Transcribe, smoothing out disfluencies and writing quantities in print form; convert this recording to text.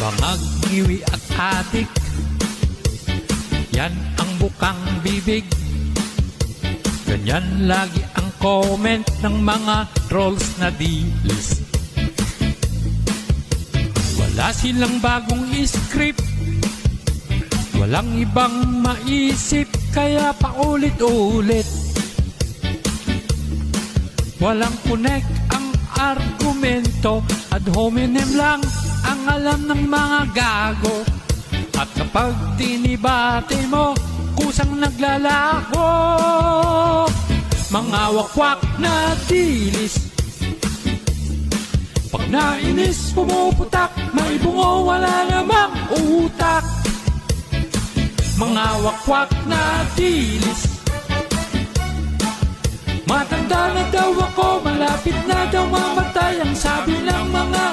Mga ngiwi at adik, yan ang bukang bibig. Ganyan lagi ang comment ng mga trolls na dilis. Wala silang bagong script, walang ibang maisip, kaya paulit-ulit. Walang connect ang argumento, ad hominem lang ang alam ng mga gago. At kapag tinibate mo, kusang naglalako. Mga wakwak na dilis, pag nainis pumuputak, may bungo wala namang utak. Mga wakwak na dilis, matanda na daw ako, malapit na daw mamatay, ang sabi ng mga